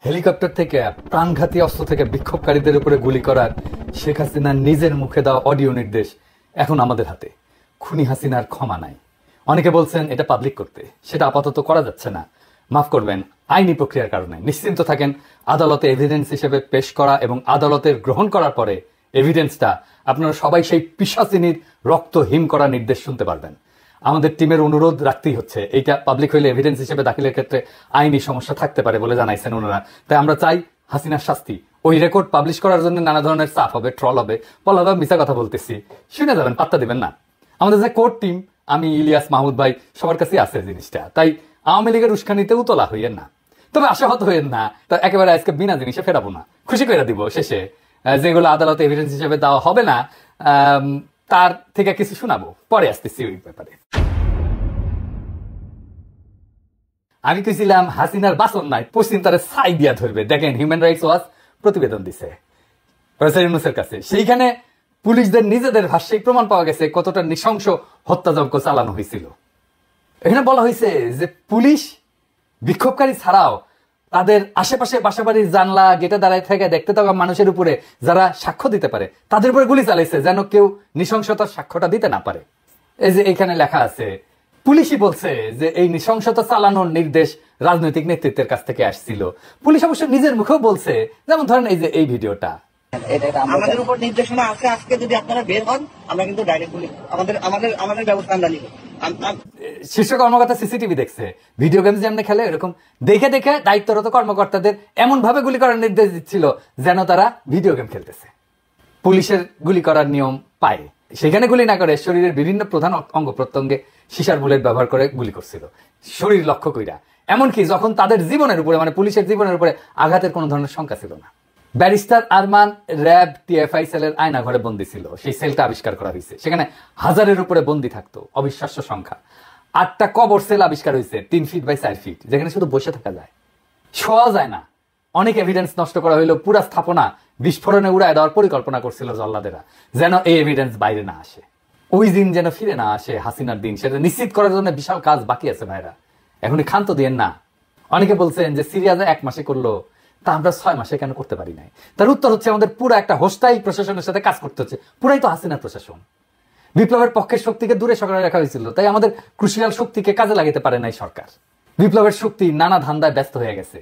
Helicopter থেকে প্রাণঘাতী অস্ত্র থেকে বিক্ষোভকারীদের উপরে গুলি করার শেখ হাসিনার নিজের মুখে দেওয়া অডিও নির্দেশ এখন আমাদের হাতে। খুনি হাসিনার ক্ষমা নাই। অনেকে বলছেন এটা পাবলিক করতে, সেটা আপাতত করা যাচ্ছে না। মাফ করবেন, আইনি প্রক্রিয়ার কারণে। নিশ্চিন্ত থাকেন, আদালতে এভিডেন্স হিসেবে পেশ করা এবং আদালতের গ্রহণ করার পরে এভিডেন্সটা আপনারা সবাই সেই পিশাচিনীর রক্ত হিম করা নির্দেশ শুনতে পারবেন। আমাদের টিমের অনুরোধ রাখতেই হচ্ছে, এইটা পাবলিক হইলে এভিডেন্স হিসেবে দাখিলের ক্ষেত্রে আইনি সমস্যা থাকতে পারে বলে জানাইছেন ওনারা। তাই আমরা চাই হাসিনার শাস্তি। ওই রেকর্ড পাবলিশ করার জন্য নানা ধরনের চাপ হবে, ট্রল হবে, বলা হবে মিথ্যা কথা বলতেছি, শুনে যাবেন, পাত্তা দিবেন না। আমাদের যে কোর্ট টিম, আমি, ইলিয়াস, মাহমুদ ভাই, সবার কাছেই আছে জিনিসটা। তাই আওয়ামী লীগের উস্কানিতেও তোলা হইয়েন না, তবে আশাহত হইয়েন না। তা একেবারে আজকে বিনা জিনিসে ফেরাবো না, খুশি করে দিব শেষে। যেগুলো আদালতে এভিডেন্স হিসেবে দেওয়া হবে না তার থেকে কিছু শোনাবো, পরে আসতেছি ওই ব্যাপারে। আমি কইছিলাম হাসিনার বাসন নাই, পশ্চিম তারে ছাই দিয়া ধরবে। দেখেন, হিউম্যান রাইটস ওয়াচ প্রতিবেদন দিছে প্রফেসর ইউনূসের কাছে। সেইখানে পুলিশদের নিজেদের ভাষ্যে প্রমাণ পাওয়া গেছে কতটা নৃশংস হত্যাযজ্ঞ চালানো হয়েছিল। এখানে বলা হয়েছে যে পুলিশ বিক্ষোভকারী ছাড়াও তাদের আশেপাশে বাসাবাড়ির জানলা গেটে দাঁড়ায় থেকে দেখতে থাকা মানুষের উপরে যারা সাক্ষ্য দিতে পারে তাদের উপরে গুলি চালাইছে, যেন কেউ নৃশংসতার সাক্ষ্যটা দিতে না পারে। এই যে এখানে লেখা আছে, পুলিশই বলছে যে এই নৃশংসতা চালানোর নির্দেশ রাজনৈতিক নেতৃত্বের কাছ থেকে আসছিল। পুলিশ অবশ্য নিজের মুখেও বলছে, যেমন ধরেন এই যে এই ভিডিওটা, আমাদের উপর নির্দেশনা আছে, আজকে যদি আপনারা বের হন আমরা কিন্তু ডাইরেক্ট আমাদের ব্যবস্থা আমরা নিব। শীর্ষ কর্মকর্তা সিসিটিভি দেখছে, ভিডিও গেমস যেমন খেলে এরকম দেখে দেখে দায়িত্বরত কর্মকর্তাদের এমন ভাবে গুলি করার নির্দেশ দিচ্ছিল যেন তারা ভিডিও গেম খেলতেছে। পুলিশের গুলি করার নিয়ম পায়, সেখানে গুলি না করে শরীরের বিভিন্ন প্রধান অঙ্গ প্রত্যঙ্গে সিসার বুলেট ব্যবহার করে গুলি করছিল, শরীর লক্ষ্য কইরা। এমনকি যখন তাদের জীবনের উপরে, মানে পুলিশের জীবনের উপরে আঘাতের কোনো ধরনের শঙ্কা ছিল না। ব্যারিস্টার আরমান র্যাব টিএফআই সেলের আয়না ঘরে বন্দী ছিল, সেই সেলটা আবিষ্কার করা হয়েছে। সেখানে 1000-এর উপরে বন্দী থাকতো, অবিশ্বাস্য সংখ্যা। 8টা কবর সেল আবিষ্কার হয়েছে 3 ফিট বাই 4 ফিট, যেখানে শুধু বসে থাকা যায়, শোয়া যায় না। অনেক এভিডেন্স নষ্ট করা হইলো, পুরা স্থাপনা বিস্ফোরণে উড়ায় দেওয়ার পরিকল্পনা করছিল জল্লাদেরা, যেন এই এভিডেন্স বাইরে না আসে, ওই দিন যেন ফিরে না আসে হাসিনার দিন। সেটা নিশ্চিত করার জন্য বিশাল কাজ বাকি আছে ভাইরা, এখনই ক্ষান্ত দিয়েন না। অনেকে বলছেন যে সিরিয়াজে 1 মাসে করলো, তা আমরা 6 মাসে কেন করতে পারি নাই? তার উত্তর হচ্ছে, আমাদের পুরো একটা হোস্টাইল প্রশাসনের সাথে কাজ করতে হচ্ছে। পুরাই তো হাসিনার প্রশাসন। বিপ্লবের পক্ষের শক্তিকে দূরে সরায় রাখা হয়েছিল, তাই আমাদের ক্রুশিয়াল শক্তিকে কাজে লাগাতে পারে নাই সরকার। বিপ্লবের শক্তি নানা ধান্দায় ব্যস্ত হয়ে গেছে।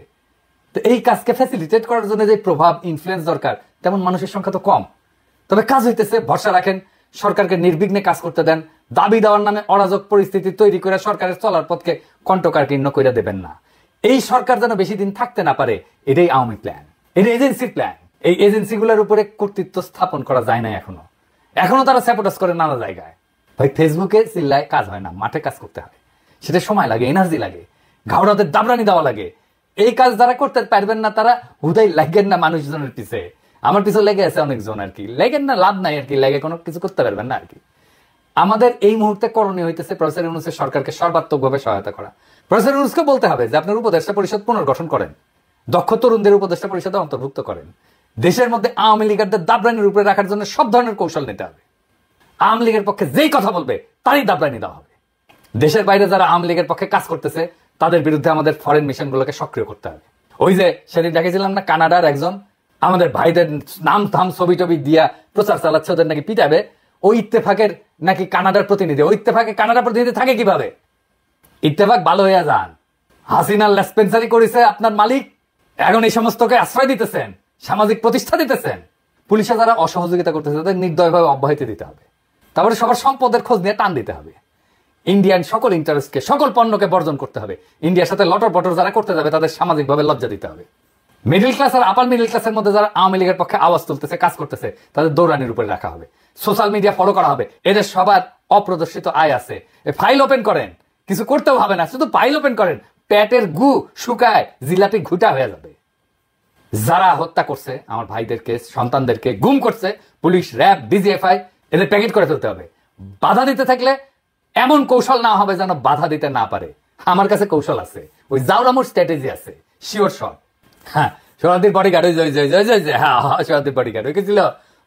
তো এই কাজকে ফ্যাসিলিটেট করার জন্য যে প্রভাব, ইনফ্লুয়েন্স দরকার, তেমন মানুষের সংখ্যা তো কম। তবে কাজ হইতেছে, ভরসা রাখেন, সরকারকে নির্বিঘ্নে কাজ করতে দেন। দাবি দেওয়ার নামে অরাজক পরিস্থিতি তৈরি করে সরকারের চলার পথকে কণ্ঠকাকীর্ণ করে দেবেন না। এই সরকার যেন বেশি দিন থাকতে না পারে, এটাই আওয়ামী প্ল্যান, এটা এজেন্সির প্ল্যান। এই এজেন্সিগুলোর উপরে কর্তৃত্ব স্থাপন করা যায় না এখনো তারা স্যাপোটাস করে নানা জায়গায়। ভাই, ফেসবুকে চিল্লায় কাজ হয় না, মাঠে কাজ করতে হয়। সেটা সময় লাগে, এনার্জি লাগে, ঘাওড়াদের দাবরানি দেওয়া লাগে। এই কাজ যারা করতে পারবেন না তারা হুদাই লাগেন না মানুষজনের পিছে। আমার পিছনে লেগে আছে অনেকজন, আর কি লেগেন না, লাভ নাই আর কি, লেগে কোনো কিছু করতে পারবেন না আর কি। আমাদের এই মুহূর্তে করণীয় হইতেছে প্রফেসর ইউনূসের সরকারকে সর্বাত্মকভাবে সহায়তা করা। প্রফেসর ইউনূসকে বলতে হবে যে আপনার উপদেষ্টা পরিষদ পুনর্গঠন করেন, দক্ষ তরুণদের উপদেষ্টা পরিষদে অন্তর্ভুক্ত করেন। দেশের মধ্যে আওয়ামী লীগারদের দাবরানির উপরে রাখার জন্য সব ধরনের কৌশল নিতে হবে। আওয়ামী লীগের পক্ষে যেই কথা বলবে তারই দাবরানি দেওয়া হবে। দেশের বাইরে যারা আওয়ামী লীগের পক্ষে কাজ করতেছে তাদের বিরুদ্ধে আমাদের ফরেন মিশনগুলোকে সক্রিয় করতে হবে। ওই যে সেদিন দেখেছিলাম না, কানাডার একজন আমাদের ভাইদের নাম থাম ছবি টবি দিয়া প্রচার চালাচ্ছে, ওদের নাকি পিটাবে। ওই ইত্তেফাকের নাকি কানাডার প্রতিনিধি, ওই ইত্তেফাকে কানাডার প্রতিনিধি থাকে কিভাবে? ইত্তেফাক ভালো হয়ে যান। হাসিনার লেসপেন্সারি করেছে আপনার মালিক, এখন এই সমস্তকে আশ্রয় দিতেছেন, সামাজিক প্রতিষ্ঠা দিতেছেন। পুলিশে যারা অসহযোগিতা করতেছে তাদের নির্দয়ভাবে অব্যাহতি দিতে হবে। তারপরে সবার সম্পদের খোঁজ নিয়ে টান দিতে হবে। ইন্ডিয়ান সকল ইন্টারেস্টকে, সকল পণ্যকে বর্জন করতে হবে। ইন্ডিয়ার সাথে লটর পটর যারা করতে যাবে তাদের সামাজিকভাবে লজ্জা দিতে হবে। মিডল ক্লাস আর আপার মিডল ক্লাসের মধ্যে যারা আওয়ামী লীগের পক্ষে আওয়াজ তুলতেছে, কাজ করতেছে, তাদের দৌড়ানির উপরে রাখা হবে। সোশ্যাল মিডিয়া ফলো করা হবে। এদের সবার অপ্রদর্শিত আয় আছে, ফাইল ওপেন করেন, কিছু করতেও হবে না, শুধু ফাইল ওপেন করেন, পেটের গু শুকায় জিলাপি ঘুটা হয়ে যাবে। যারা হত্যা করছে আমার ভাইদেরকে, সন্তানদেরকে গুম করছে, পুলিশ, র্যাব, ডিজিএফআই, এদের প্যাকেট করে ফেলতে হবে। বাধা দিতে থাকলে এমন কৌশল না হবে যেন বাধা দিতে না পারে। আমার কাছে কৌশল আছে, ওই জাউরামুর স্ট্র্যাটেজি আছে, শিওর শট। হ্যাঁ, সোনাদির বডিগার্ড, ওই হ্যাঁ সোনাদির বডিগার্ড ওই ছিল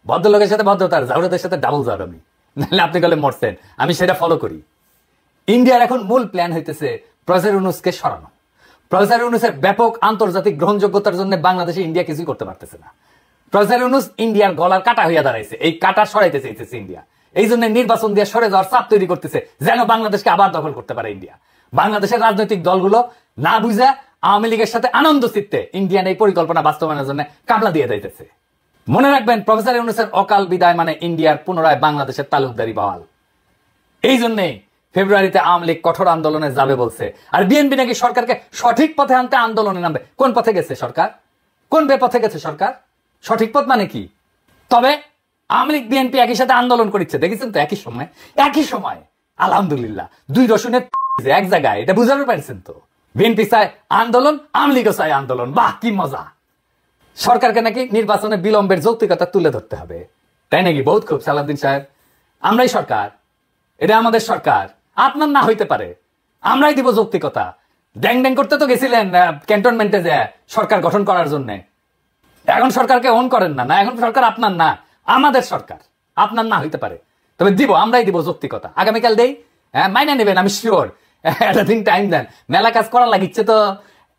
ভদ্রলোকের সাথে ভদ্রতার, জাউরাদের সাথে ডাবল জাউরামি। নাহলে আপনি গেলে মরছেন, আমি সেটা ফলো করি। ইন্ডিয়ার এখন মূল প্ল্যান হইতেছে প্রফেসর ইউনূসকে সরানো। প্রফেসর ইউনূসের ব্যাপক আন্তর্জাতিক গ্রহণযোগ্যতার জন্য বাংলাদেশে ইন্ডিয়া কিছুই করতে পারতেছে না। প্রফেসর ইউনূস ইন্ডিয়ার গলার কাটা হইয়া দাঁড়াইছে, এই কাটা সরাইতে চাইতেছে ইন্ডিয়া। এই জন্য নির্বাচন দিয়ে সরে যাওয়ার চাপ তৈরি করতেছে, যেন বাংলাদেশকে আবার দখল করতে পারে ইন্ডিয়া। বাংলাদেশের রাজনৈতিক দলগুলো না বুঝে আওয়ামী লীগের সাথে আনন্দ চিত্তে ইন্ডিয়ান এই পরিকল্পনা বাস্তবায়নের জন্য কামলা দিয়ে যাইতেছে। মনে রাখবেন, প্রফেসর ইউনূসের অকাল বিদায় মানে ইন্ডিয়ার পুনরায় বাংলাদেশের তালুকদারি বহাল। এই জন্যই ফেব্রুয়ারিতে আওয়ামী লীগ কঠোর আন্দোলনে যাবে বলছে। আর বিএনপি নাকি সরকারকে সঠিক পথে আনতে আন্দোলনে নামবে। কোন পথে গেছে সরকার? কোন বেপথে গেছে সরকার? সঠিক পথ মানে কি? তবে আওয়ামী লীগ বিএনপি একই সাথে আন্দোলন করেছে, দেখেছেন তো? একই সময় আলহামদুলিল্লাহ দুই রসুনের এক জায়গায়, এটা বুঝাতে পারছেন তো? বিএনপি চায় আন্দোলন, আওয়ামী লীগও চায় আন্দোলন। বাহ, কি মজা! সরকারকে নাকি নির্বাচনে বিলম্বের যৌক্তিকতা তুলে ধরতে হবে, তাই নাকি? বহুত খুব সালাউদ্দিন সাহেব, আমরাই সরকার, এটা আমাদের সরকার, আপনার না হইতে পারে, আমরাই দিব যৌক্তিকতা। ড্যাং ড্যাং করতে তো গেছিলেন ক্যান্টনমেন্টে যে সরকার গঠন করার জন্য। এখন সরকারকে অন করেন না, না এখন সরকার আপনার না, আমাদের সরকার, আপনার না হইতে পারে, তবে দিব, আমরাই দিব যৌক্তিকতা। আগামীকাল দেই, মাইনা নেবেন আমি শিওর। একটা দিন টাইম দেন, মেলা কাজ করার লাগিচ্ছে তো,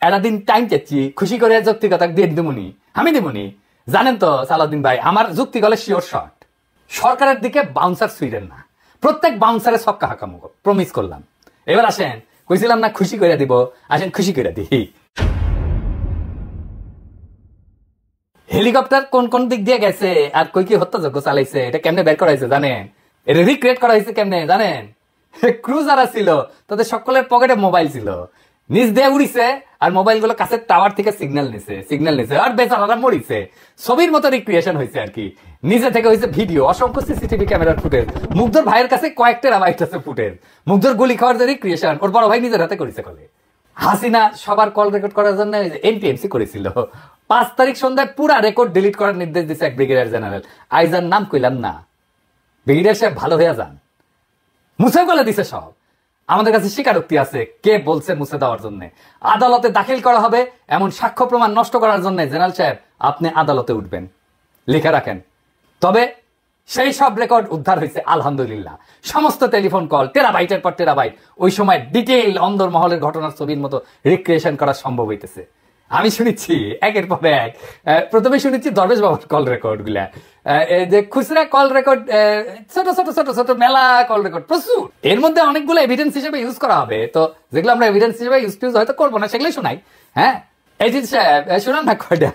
একটা দিন টাইম চাচ্ছি, খুশি করে যৌক্তিকতা দিয়ে দিবনি, আমি দিবনি। জানেন তো সালাউদ্দিন ভাই, আমার যুক্তি গলে শিওর শর্ট। সরকারের দিকে বাউন্সার সুইডেন না, প্রত্যেক বাউন্সারে সবকা হাকামো প্রমিস করলাম। এবার আসেন, কইছিলাম না খুশি করে দিব, আসেন খুশি করে দিই। হেলিকপ্টার কোন কোন দিক দিয়ে গেছে আর কই কি হত্যাযজ্ঞ চালাইছে, এটা কেমনে বের করা হয়েছে জানেন? এটা রিক্রিয়েট করা হয়েছে কেমনে জানেন? ক্রুজারা ছিল, তাদের সকলের পকেটে মোবাইল ছিল, নিজ দিয়ে উড়িছে আর মোবাইল গুলো কাছের টাওয়ার থেকে সিগন্যাল নিছে আর বেচারারা মরিছে। ছবির মতো রিক্রিয়েশন হয়েছে আর কি, নিজে থেকে হয়েছে ভিডিও, অসংখ্য সিসিটিভি ক্যামেরার ফুটেজ। মুগ্ধর ভাইয়ের কাছে কয়েক টেরাবাইট আছে ফুটেজ। মুগ্ধর গুলি খাওয়ার যে রিক্রিয়েশন ওর বড় ভাই নিজের হাতে করেছে। কলে হাসিনা সবার কল রেকর্ড করার জন্য এনটিএমসি করেছিল। 5 তারিখ সন্ধ্যায় পুরা রেকর্ড ডিলিট করার নির্দেশ দিচ্ছে এক ব্রিগেডিয়ার জেনারেল। আইজার নাম কইলাম না, ব্রিগেডিয়ার সাহেব ভালো হয়ে যান, মুছে বলে দিছে সব। আমাদের কাছে স্বীকারোক্তি আছে কে বলছে মুছে দেওয়ার জন্য। আদালতে দাখিল করা হবে এমন সাক্ষ্য প্রমাণ নষ্ট করার জন্য জেনারেল সাহেব আপনি আদালতে উঠবেন, লিখে রাখেন। তবে সেই সব রেকর্ড উদ্ধার হয়েছে আলহামদুলিল্লাহ। সমস্ত টেলিফোন কল টেরাবাইটের পর টেরাবাইট, ওই সময় ডিটেইল অন্দর মহলের ঘটনার ছবির মতো রিক্রিয়েশন করা সম্ভব হইতেছে। আমি শুনেছি একের পর এক, প্রথমে শুনেছি দরবেশ বাবার কল রেকর্ড গুলা, যে খুচরা কল রেকর্ড, ছোট ছোট ছোট ছোট মেলা কল রেকর্ড প্রচুর। এর মধ্যে অনেকগুলো এভিডেন্স হিসেবে ইউজ করা হবে, তো যেগুলো আমরা এভিডেন্স হিসেবে ইউজ হয়তো করবো না সেগুলোই শোনাই। হ্যাঁ এই জিনিস শোনান না কয়টা।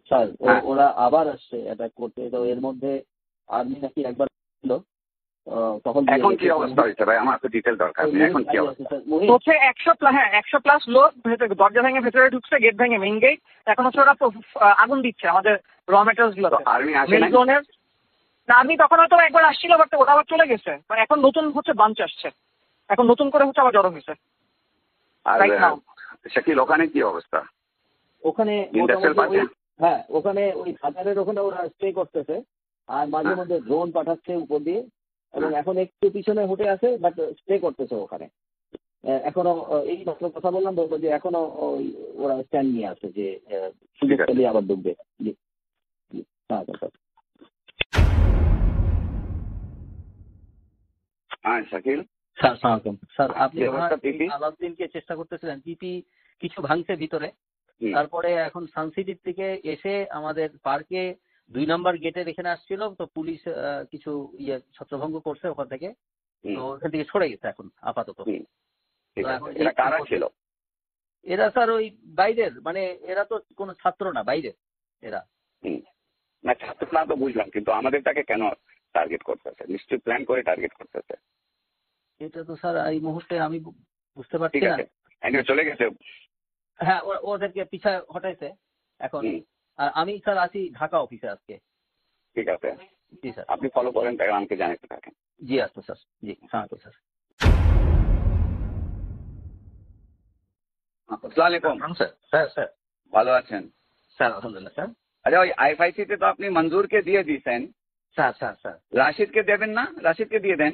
স্যার ওরা আবার আসছে অ্যাটাক করতে, তো এর মধ্যে আর্মি নাকি একবার ছিল, তখন এখন কি অবস্থা হয়েছে ভাই? আমার তো ডিটেল দরকার নেই, এখন কি অবস্থা হচ্ছে? 100+ লোক দরজা ভেঙে ভেতরে ঢুকছে, গেট ভেঙে, মেইন গেট। এখন হচ্ছে ওরা আগুন দিচ্ছে আমাদের র ম্যাটেরিয়ালস গুলো। আর্মি আসে না? আর্মি তখন হয়তো একবার আসছিল, বাট ওরা আবার চলে গেছে। এখন নতুন হচ্ছে বাঞ্চ আসছে, এখন নতুন করে হচ্ছে আবার জড়ো হয়েছে। আর শাকিল ওখানে কি অবস্থা? ওখানে হ্যাঁ, ওখানে ওই বাজারের ওখানে ওরা স্টে করতেছে, আর মাঝে মধ্যে ড্রোন পাঠাচ্ছে উপর দিয়ে, এবং এখন একটু পিছনে হটে আছে, বাট স্টে করতেছে ওখানে এখনো। এই মাত্র কথা বললাম, বলবো যে এখনো ওরা স্ট্যান্ড নিয়ে আছে যে সুযোগ পেলে আবার ঢুকবে। জি জি হ্যাঁ শাকিল স্যার, আপনি আলাউদ্দিনকে চেষ্টা করতেছিলেন, জিপি কিছু ভাঙছে ভিতরে, তারপরে এখন সানসিটির থেকে এসে আমাদের পার্কে 2 নম্বর গেটের এখানে আসছিল, তো পুলিশ কিছু ছত্রভঙ্গ করছে ওখান থেকে, তো ওখান থেকে সরে গেছে এখন আপাতত। এরা কারা ছিল? এরা স্যার ওই বাইরের, মানে এরা তো কোনো ছাত্র না, বাইরের এরা। না ছাত্র না তো বুঝলাম, কিন্তু আমাদেরটাকে কেন টার্গেট করতেছে? নিশ্চয়ই প্ল্যান করে টার্গেট করতেছে। এটা তো স্যার এই মুহূর্তে আমি বুঝতে পারছি না। চলে গেছে, হ্যাঁ ওদেরকে পিছায় হটাইছে এখন। আর আমি স্যার আছি ঢাকা অফিসে আজকে। ঠিক আছে, জি স্যার, আপনি ফলো করেন, তাই আমাকে জানাতে থাকেন। জি আচ্ছা স্যার, জি হ্যাঁ স্যার। আসসালামু আলাইকুম স্যার ভালো আছেন? স্যার আলহামদুলিল্লাহ স্যার। আচ্ছা, ওই আইএফআইসি তে তো আপনি মঞ্জুরকে দিয়ে দিয়েছেন, স্যার রাশিদকে দেবেন না? রাশিদকে দিয়ে দেন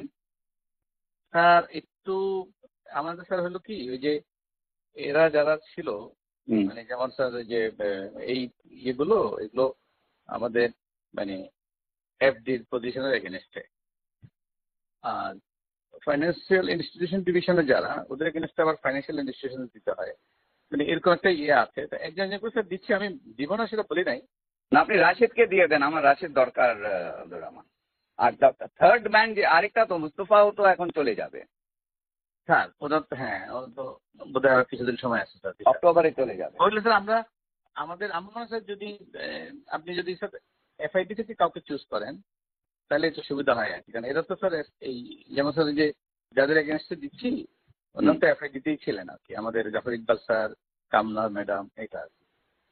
স্যার। একটু আমাদের স্যার হলো কি, ওই যে এরা যারা ছিল, মানে যেমন স্যার যে এই এগুলো আমাদের মানে এফডির পজিশনের এগেনস্টে, আর ফাইন্যান্সিয়াল ইনস্টিটিউশন ডিভিশনে যারা, ওদের এগেনস্টে আবার ফাইন্যান্সিয়াল ইনস্টিটিউশন দিতে হয়, মানে এরকম একটা ইয়ে আছে। একজন একজন করে স্যার দিচ্ছি, আমি দিব না সেটা বলি নাই। না, আপনি রাশিদকে দিয়ে দেন, আমার রাশিদ দরকার আব্দুর রহমান। আর থার্ড ম্যান যে আরেকটা তো মুস্তফাও তো এখন চলে যাবে স্যার ওদের তো, হ্যাঁ ও তো বোধহয় আর কিছুদিন সময় আছে স্যার, অক্টোবরে চলে যাবে। বললে স্যার আমরা আমাদের আমার মনে হয় স্যার যদি আপনি যদি স্যার এফআইডি থেকে কাউকে চুজ করেন তাহলে একটু সুবিধা হয় আর কি। কারণ এরা তো স্যার এই যেমন স্যার যে যাদের এগেনস্টে দিচ্ছি ওনার তো এফআইডিতেই ছিলেন আর কি, আমাদের জাফর ইকবাল স্যার, কামনা ম্যাডাম, এটা আর কি।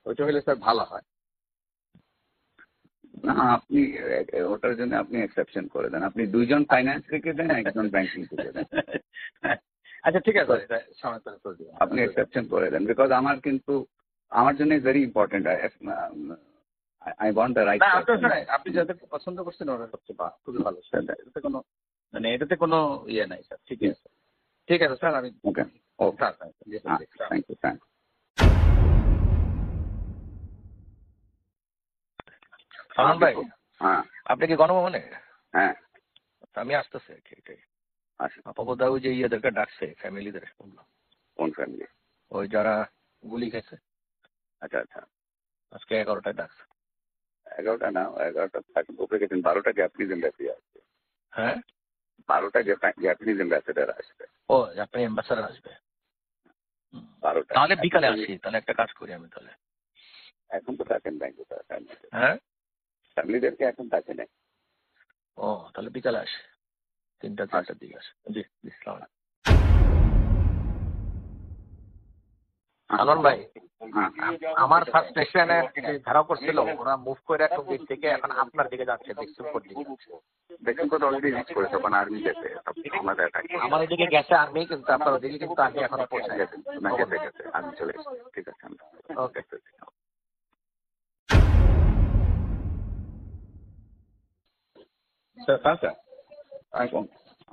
ওইটা হলে স্যার ভালো হয়। না, আপনি ওটার জন্য আপনি এক্সেপশন করে দেন, আপনি 2 জন ফাইন্যান্স থেকে দেন, 1 জন ব্যাংকিং থেকে দেন। আচ্ছা ঠিক আছে, এটা সময় করে করে দিবেন, আপনি এক্সেপশন করে দেন, বিকজ আমার কিন্তু আমার জন্য very important. I want the right. না আপনার স্যার আপনি যাদের পছন্দ করছেন ওরা সবচেয়ে খুবই ভালো স্যার, এটাতে কোনো মানে এটাতে কোনো ইয়ে নাই স্যার। ঠিক আছে, ঠিক আছে স্যার, আমি okay okay, sir thank you thank. Salman ভাই, হ্যাঁ আপনি কি গণভবনে? হ্যাঁ আমি আসতেছি আর কি, এটাই। আচ্ছা, আপাতত ওই যে ইয়েদেরকে ডাকছে, ফ্যামিলিদের শুনলাম, কোন ফ্যামিলি? ওই যারা গুলি খেয়েছে। আচ্ছা আচ্ছা, আজকে 11টায় ডাকছে। 11টা না, 11টা উপরে গেছেন, 12টা জাপানিজ এম্বাসি আসবে। হ্যাঁ 12টা জাপানিজ অ্যাম্বাসেডার আসবে। ও আপনি অ্যাম্বাসাডার আসবে? 12টা। তাহলে বিকালে আসি, তাহলে একটা কাজ করি আমি তাহলে। এখন তো থাকেন ব্যাংকে, হ্যাঁ ফ্যামিলিদেরকে এখন থাকে না। ও তাহলে বিকালে আসি, 3টা-4টার দিকে আসি। জি ইসলাম। সালমান ভাই, আমার ফার্স্ট স্টেশনে ধারা করছিল, ওরা মুভ করে একটা দিক থেকে এখন আপনার দিকে যাচ্ছে, বিক্সুমপুর দিকে যাচ্ছে। দেখুন তো অলরেডি রিচ করেছে, ওখানে আর্মি গেছে, আমাদের আমার ওদিকে গেছে আর্মি, কিন্তু আপনার ওদিকে কিন্তু আর্মি এখনো পৌঁছে গেছে। গেছে গেছে আর্মি চলে এসেছে। ঠিক আছে, ওকে।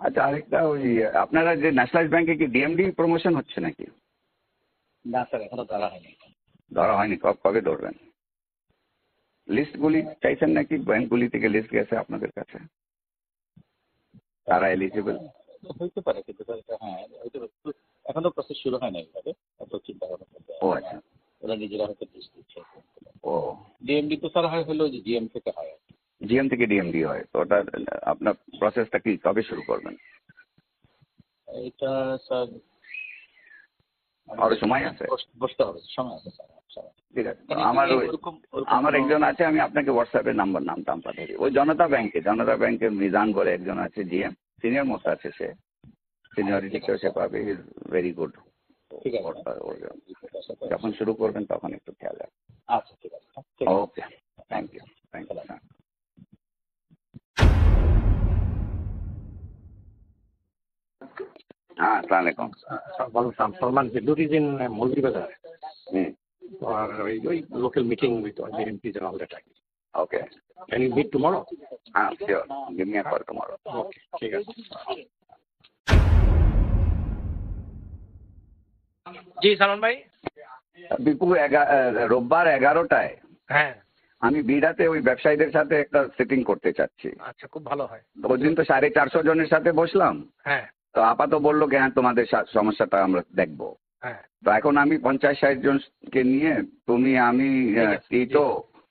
আচ্ছা, আরেকটা ওই আপনারা যে ন্যাশনালাইজ ব্যাংকে কি ডিএমডি প্রমোশন হচ্ছে নাকি? না স্যার, এখনো ধরা হয়নি। ধরা হয়নি? কবে ধরবেন? লিস্টগুলি চাইছেন নাকি? ব্যাংকগুলি থেকে লিস্ট গেছে আপনাদের কাছে, তারা এলিজিবল হইতে পারে, কিন্তু হ্যাঁ এখনো প্রসেস শুরু হয় না এইভাবে, এত চিন্তা ভাবনা। ও আচ্ছা, ওরা নিজেরা হয়তো লিস্ট দিচ্ছে। ও ডিএমডি তো স্যার হয় হলো যে জিএম থেকে হয়। জিএম থেকে ডিএমডি হয়, তো ওটা আপনার প্রসেসটা কি কবে শুরু করবেন? এটা স্যার আরো সময় আছে, বসতে হবে, সময় আছে স্যার। ঠিক আছে। আমার একজন আছে, আমি আপনাকে হোয়াটসঅ্যাপে নাম পাঠিয়ে দিই। ওই জনতা ব্যাংকের মিজান বলে একজন আছে জিএম, সিনিয়র মোস্ট আছে, সে সিনিয়রিটিতেও সে পাবে, ইজ ভেরি গুড। ঠিক আছে, যখন শুরু করবেন তখন একটু খেয়াল রাখবেন। আচ্ছা ঠিক আছে, ওকে, থ্যাংক ইউ। हाँ, अस्सलाम वालेकुम। Salman, the duty is in Mulri Bazar Hmm. for a local meeting with all the MPs and all that. Okay. Can you meet tomorrow? Sure. Give me a call tomorrow. Okay, ঠিক আছে। জি সালমান ভাই। বিপু রোববার 11টায় হ্যাঁ আমি বিড়াতে ওই ব্যবসায়ীদের সাথে একটা সিটিং করতে চাচ্ছি। আচ্ছা, খুব ভালো হয়। ওই দিন তো 450 জনের সাথে বসলাম, হ্যাঁ তো আপাতত বললো কি হ্যাঁ তোমাদের সমস্যাটা আমরা দেখবো। হ্যাঁ তো এখন আমি 50-60 জনকে নিয়ে, তুমি আমি টিটো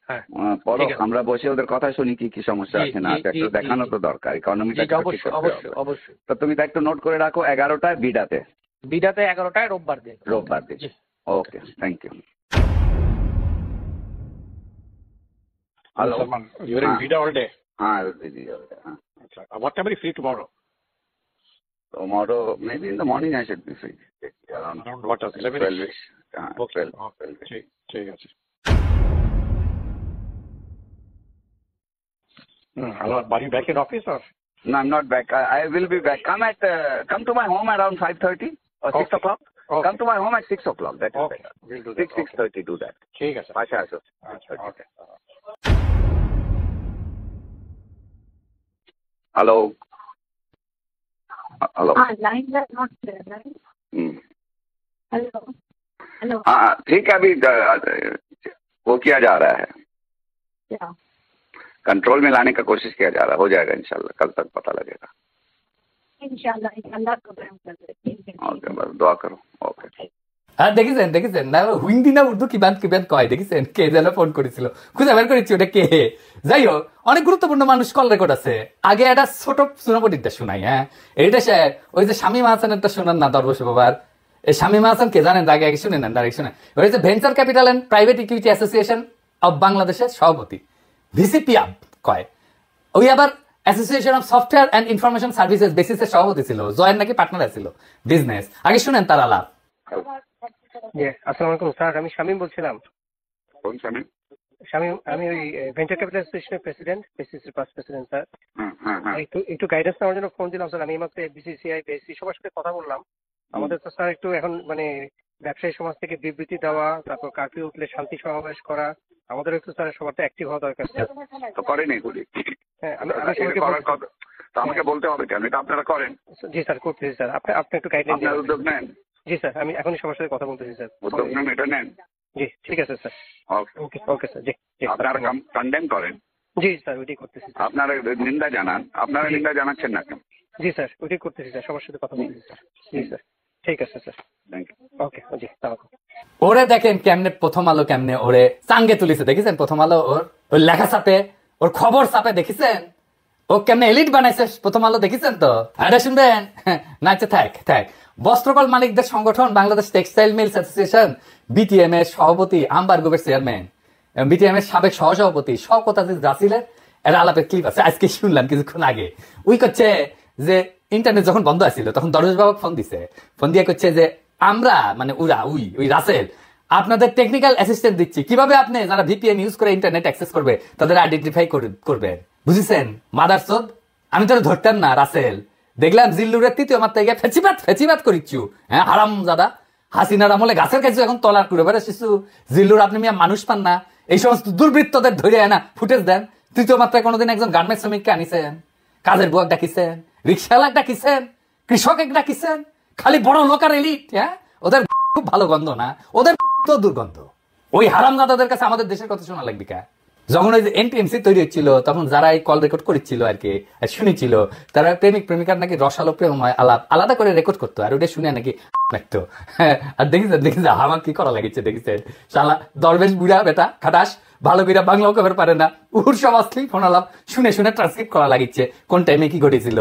হ্যাঁ পরক, ঠিক আছে। আমরা বসে ওদের কথা শুনি কি কি সমস্যা জি, আছে না জি, আছে, একটু জি, দেখানো জি, তো দরকার, ইকোনমিটা ঠিক অবশ্যই করতে অবশ্যই হবে। অবশ্যই। তো তুমি তো একটু নোট করে রাখো, 11টায় বিড়াতে, বিডাতে 11টায় রোববার দিন। রোববার দিন। জি okay, thank you. Hello. Salman, you're in Vida all day. हाँ, busy हो गया, हाँ. What time are you free tomorrow? Tomorrow, maybe in the morning I should be free. Around what time? 12-ish. Okay. 12-ish. ঠিক আছে। Hello, are you back in office or? No, I'm not back. I will be back. Come to my home around 5:30 or 6 Okay. o'clock. Okay. Come to my home at 6 o'clock. That is Okay, better. we'll do that. 6:30 do that. ঠিক আছে। Pasha আসো। Okay. Hello. Hello. Lines are not clear, right? Hello. Hello. हाँ, ठीक है, अभी वो किया जा रहा है, क्या? कंट्रोल में लाने का कोशिश किया जा रहा है, हो जाएगा इंशाल्लाह, कल तक पता लगेगा। इंशाल्लाह इंशाल्लाह को हम करते ওকে, বাস দোয়া করো। ওকে। হ্যাঁ দেখেছেন দেখেছেন না, হিন্দি না উর্দু কিবান কিবান কয় দেখেছেন, কে যেন ফোন করেছিল, খুঁজে বের করেছি ওটা কে। যাই হোক, অনেক গুরুত্বপূর্ণ মানুষ কল রেকর্ড আছে। আগে একটা ছোট সুনাপটিটা শোনাই। হ্যাঁ, এইটা স্যার ওই যে শামীম হাসানেরটা শোনান না, দরবশ বাবার। এই শামীম হাসান কে জানেন? আগে আগে শুনে নেন, ডাইরেক্ট শুনেন। ওই যে venture capital and private equity association of বাংলাদেশের সভাপতি, ভিসিপিআব কয়। ওই আবার association of software and information services বেসিসের সভাপতি ছিল, জয়ের নাকি পার্টনার ছিল বিজনেস। আগে শুনেন তার আলাপ। আসসালামু আলাইকুম স্যার, আমি শামীম বলছিলাম। কোন স্বামী? শামীম, আমি ওই ভেঞ্চার ক্যাপিটাল অ্যাসোসিয়েশনের প্রেসিডেন্ট, বিসিসির পাস প্রেসিডেন্ট স্যার। হ্যাঁ। একটু গাইডেন্স নেওয়ার জন্য ফোন দিলাম স্যার। আমি মাত্র বিসিসিআই বিএসসি সবার সাথে কথা বললাম। আমাদের তো স্যার একটু এখন মানে ব্যবসায়ী সমাজ থেকে বিবৃতি দেওয়া, তারপর কার্ফিউ উঠলে শান্তি সমাবেশ করা, আমাদের একটু স্যার সবার তো অ্যাক্টিভ হওয়া দরকার স্যার। তো করেনি এগুলি? হ্যাঁ, আমি তো আমাকে বলতে হবে কেন? এটা আপনারা করেন। জি স্যার, করতেছি স্যার। আপনি একটু গাইডলাইন আপনার উদ্যোগ নেন। জি স্যার, আমি এখনই সবার সাথে কথা বলতেছি স্যার। উদ্যোগ নেন, এটা নেন। জি ঠিক আছে স্যার। ওকে ওকে স্যার। জি জি আপনারা কন্ডেম করেন। জি স্যার, ওইটাই করতেছি স্যার। আপনারা নিন্দা জানান। আপনারা নিন্দা জানাচ্ছেন না কেন? জি স্যার, ওইটাই করতেছি স্যার, সবার সাথে কথা বলতেছি স্যার। জি স্যার, ঠিক আছে স্যার। Thank you. ওকে জি তাহলে। ওরে দেখেন কেমনে প্রথম আলো কেমনে ওরে চাঙ্গে তুলিছে, দেখেছেন? প্রথম আলো ওর লেখা চাপে, ওর খবর চাপে, দেখেছেন? ও কেমনে এলিট বানাইছে প্রথম আলো, দেখেছেন তো? এটা শুনবেন না? আচ্ছা থাক। বস্ত্রকল মালিকদের সংগঠন Bangladesh textile mills association BTM এর সভাপতি, আম্বার গ্রুপের চেয়ারম্যান, বিটিএম এর সাবেক সহসভাপতি শওকত আজিজ রাসেলের এর আলাপের ক্লিপ আছে, আজকে শুনলাম কিছুক্ষণ আগে। উই করছে যে ইন্টারনেট যখন বন্ধ আছিল তখন দরজ বাবা ফোন দিছে, ফোন দিয়ে করছে যে আমরা মানে ওই রাসেল আপনাদের টেকনিক্যাল অ্যাসিস্ট্যান্ট দিচ্ছি, কিভাবে আপনি যারা ভিপিএন ইউজ করে ইন্টারনেট অ্যাক্সেস করবে তাদের আইডেন্টিফাই করবেন। বুঝেছেন মাদারচোদ? আমি তো ধরতাম না রাসেল, দেখলাম জিল্লুরের তৃতীয় মাত্রায় গিয়ে ফেচিবাত করিচ্ছু। হ্যাঁ হারাম দাদা, হাসিনার আমলে গাছের কাছে এখন তলার করে বেড়ে শিশু জিল্লুর, আপনি মিয়া মানুষ পান না? এই সমস্ত দুর্বৃত্তদের ধরে আনা ফুটেজ দেন। তৃতীয় মাত্রায় কোনোদিন একজন গার্মেন্টস শ্রমিককে আনিছেন? কাজের বুয়াক ডাকিছেন, রিক্সাওয়ালাক ডাকিছেন, কৃষক ডাকিছেন? খালি বড় লোকার এলিট। হ্যাঁ, ওদের খুব ভালো গন্ধ না, ওদের তো দুর্গন্ধ। ওই হারামজাদাদের কাছে আমাদের দেশের কথা শোনা লাগবে কা? যখন ওই যে এনটিএমসি তৈরি হচ্ছিল তখন যারা এই কল রেকর্ড করেছিল আর কি শুনেছিল, তারা প্রেমিক প্রেমিকার নাকি রসালো প্রেমময় আলাপ আলাদা করে রেকর্ড করতো, আর ওটা শুনে নাকি লাগতো। আর দেখেছেন আমার কি করা লাগিছে, দেখেছেন? শালা দরবেশ বুড়া বেটা খাটাস, ভালো করে বাংলাও কবার পারে না, উহুর সব অশ্লীল ফোন আলাপ শুনে ট্রান্সক্রিপ্ট করা লাগিচ্ছে কোন টাইমে কি ঘটেছিল।